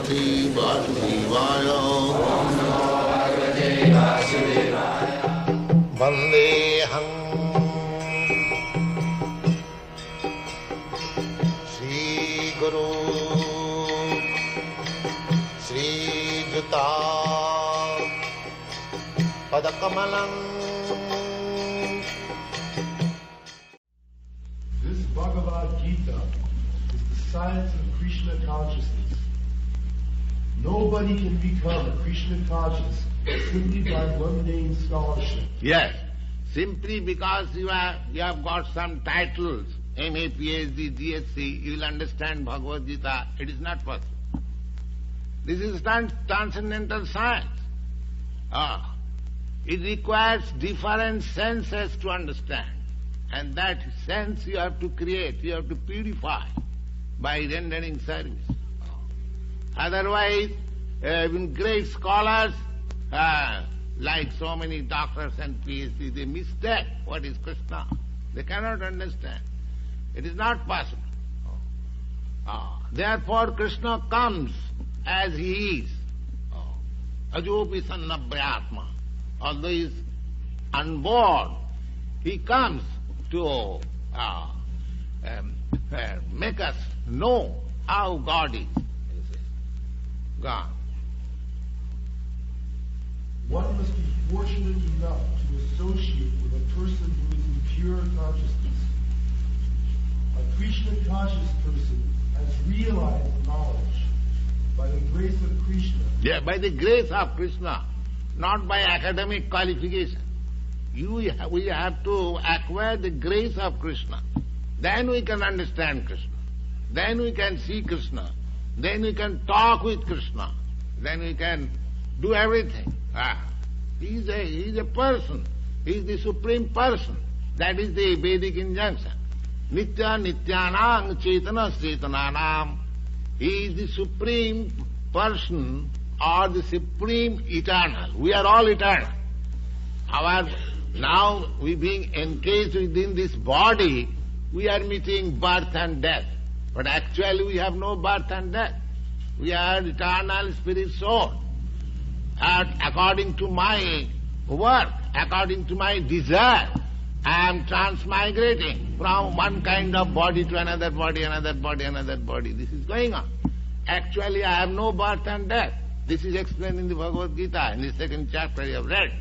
Bhagavate Vasudevaya. Om Namo Bhagavate Vasudevaya. Vandeham Sri Guru Sri Juta Padakamalam. This Bhagavad-gita is the science of Krishna consciousness. Nobody can become Krishna conscious simply by mundane scholarship. Yes, simply because you have got some titles, MA, PhD, DSc, you will understand Bhagavad-gita. It is not possible. This is transcendental science. It requires different senses to understand. And that sense you have to create, you have to purify by rendering service. Otherwise, even great scholars, like so many doctors and PhD, they mistake what is Krishna. They cannot understand. It is not possible. Therefore, Krishna comes as he is. Ajopi sannabhyatma. Although he is unborn, he comes to make us know how God is. God. One must be fortunate enough to associate with a person who is in pure consciousness. A Krishna-conscious person has realized knowledge by the grace of Krishna. Yeah, by the grace of Krishna, not by academic qualification. We have to acquire the grace of Krishna. Then we can understand Krishna. Then we can see Krishna. Then we can talk with Krishna. Then we can do everything. He is a person. He is the supreme person. That is the Vedic injunction. Nitya nityanam chetana chetananam. He is the supreme person or the supreme eternal. We are all eternal. Now we being encased within this body, we are meeting birth and death. But actually we have no birth and death. We are eternal spirit soul. And according to my work, according to my desire, I am transmigrating from one kind of body to another body, another body, another body. This is going on. Actually I have no birth and death. This is explained in the Bhagavad-gita, in the second chapter you have read.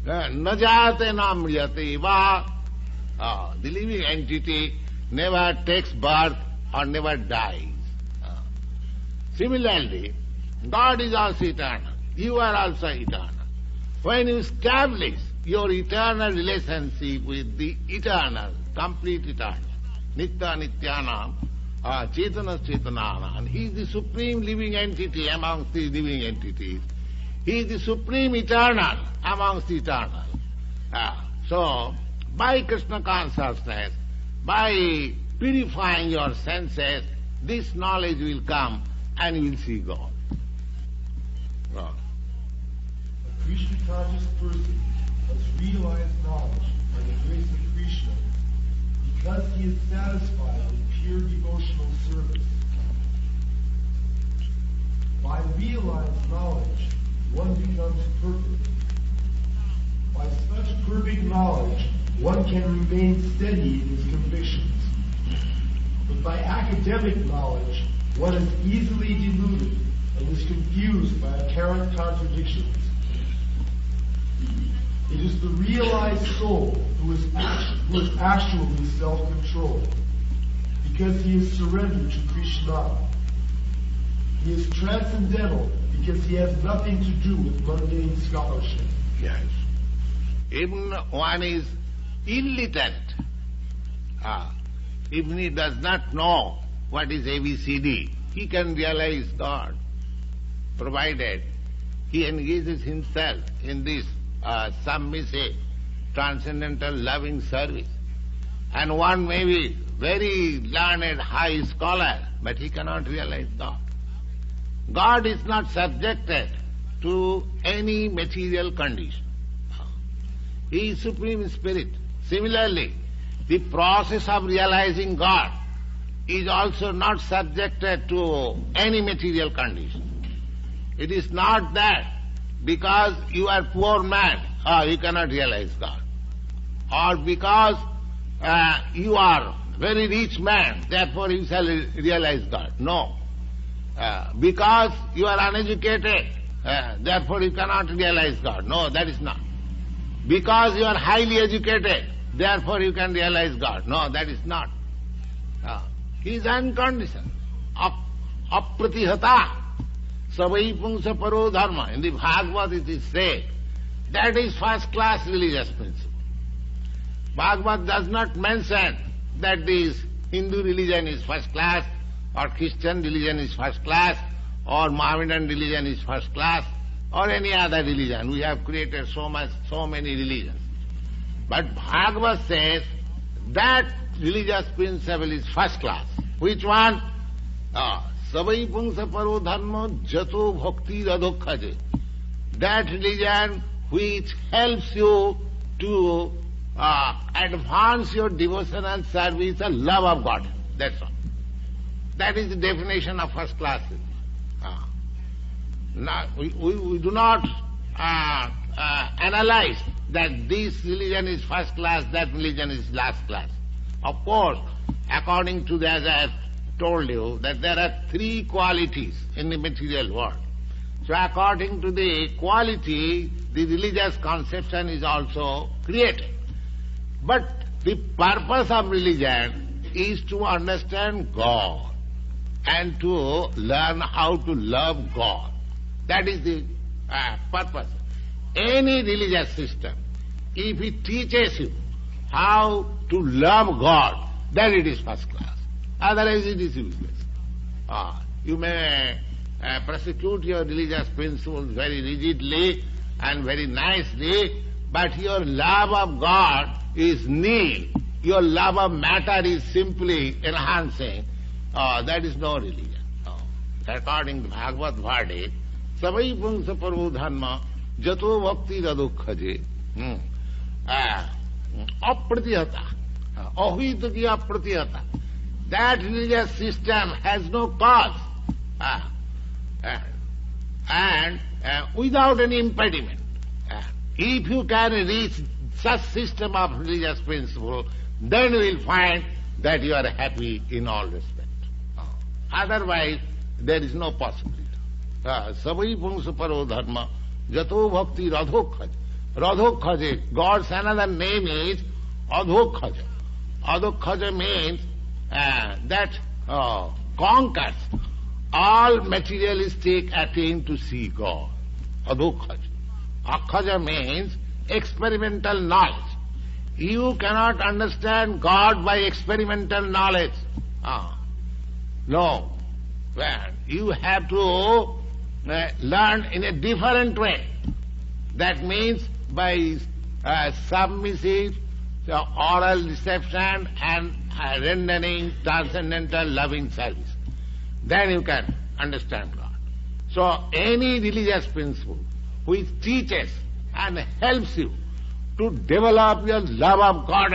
Najate namriyate va. The living entity never takes birth or never dies. Similarly, God is also eternal. You are also eternal. When you establish your eternal relationship with the eternal, complete eternal, Nitya Nityanam, Chetana Chetananam, He is the supreme living entity amongst the living entities. He is the supreme eternal amongst the eternal. So, by Krishna consciousness, by purifying your senses, this knowledge will come and you will see God. A Krishna-conscious person has realized knowledge by the grace of Krishna because he is satisfied with pure devotional service. By realized knowledge, one becomes perfect. By such perfect knowledge, one can remain steady in his convictions. But by academic knowledge, one is easily deluded and is confused by apparent contradictions. It is the realized soul who is actually self-controlled, because he is surrendered to Krishna. He is transcendental because he has nothing to do with mundane scholarship. Yes. Even one is illiterate. Even he does not know what is ABCD, he can realize God, provided he engages himself in this submissive, transcendental, loving service. And one may be very learned, high scholar, but he cannot realize God. God is not subjected to any material condition. He is Supreme Spirit. Similarly, the process of realizing God is also not subjected to any material condition. It is not that because you are poor man, you cannot realize God. Or because you are very rich man, therefore you shall realize God. No. Because you are uneducated, therefore you cannot realize God. No, that is not. Because you are highly educated, therefore you can realize God. No, that is not. He is unconditioned. Apratihata. Savai pungsa paro dharma. In the Bhagavad it is said, that is first class religious principle. Bhagavad does not mention that this Hindu religion is first class, or Christian religion is first class, or Mohammedan religion is first class, or any other religion. We have created so many religions. But Bhagavad says that religious principle is first class. Which one? Savai pungsa paro dharma jato bhakti radhokhaje. That religion which helps you to advance your devotional service and love of God. That's all. That is the definition of first class. Now, we do not analyze that this religion is first class, that religion is last class. Of course, according to as I have told you, that there are three qualities in the material world. So according to the quality, the religious conception is also created. But the purpose of religion is to understand God and to learn how to love God. That is the purpose. Any religious system, if it teaches you how to love God, then it is first class. Otherwise it is useless. You may prosecute your religious principles very rigidly and very nicely, but your love of God is nil. Your love of matter is simply enhancing. That is no religion. According to Bhagavad verdict, savai pungsa paro dharma jato bhakti radhokhaje apratihata. Ahita ki apratihata. That religious system has no cause and without any impediment. If you can reach such system of religious principle, then you will find that you are happy in all respect. Otherwise, there is no possibility. Savai pungsa paro dharma jato bhakti radhokhaja. Radhokhaja, God's another name is adhokhaja. Adhokhaja means that conquers all materialistic attempt to see God. Adhokhaja. Akhaja means experimental knowledge. You cannot understand God by experimental knowledge. No. Well, you have to learn in a different way. That means by submissive oral reception and rendering transcendental loving service. Then you can understand God. So any religious principle which teaches and helps you to develop your love of God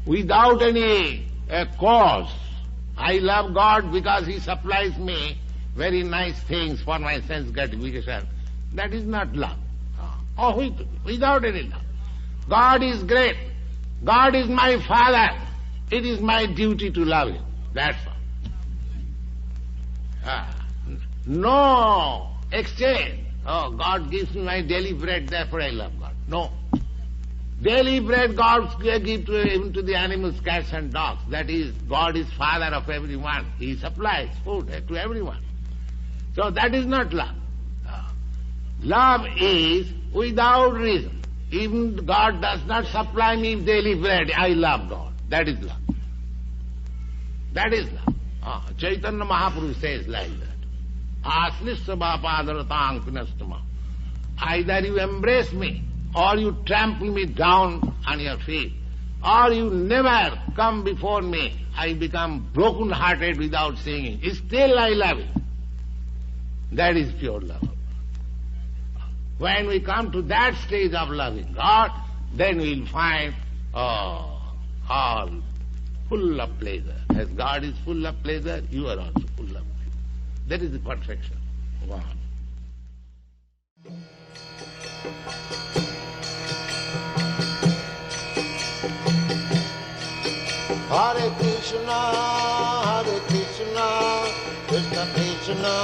without any cause. I love God because He supplies me very nice things for my sense gratification. That is not love. Without any love. God is great. God is my Father. It is my duty to love Him. That's all. No exchange. God gives me my daily bread, therefore I love God. No. Daily bread God gives even to the animals, cats and dogs. That is, God is Father of everyone. He supplies food to everyone. So that is not love. Love is without reason. Even God does not supply me daily bread, I love God. That is love. That is love. Chaitanya Mahaprabhu says like that. Aslisya bapadartang pinastama. Either you embrace me, or you trample me down on your feet, or you never come before me. I become broken-hearted without singing. Still I love you. That is pure love. When we come to that stage of loving God, then we will find all full of pleasure. As God is full of pleasure, you are also full of pleasure. That is the perfection. Wow. Hare Krishna, Krishna Krishna,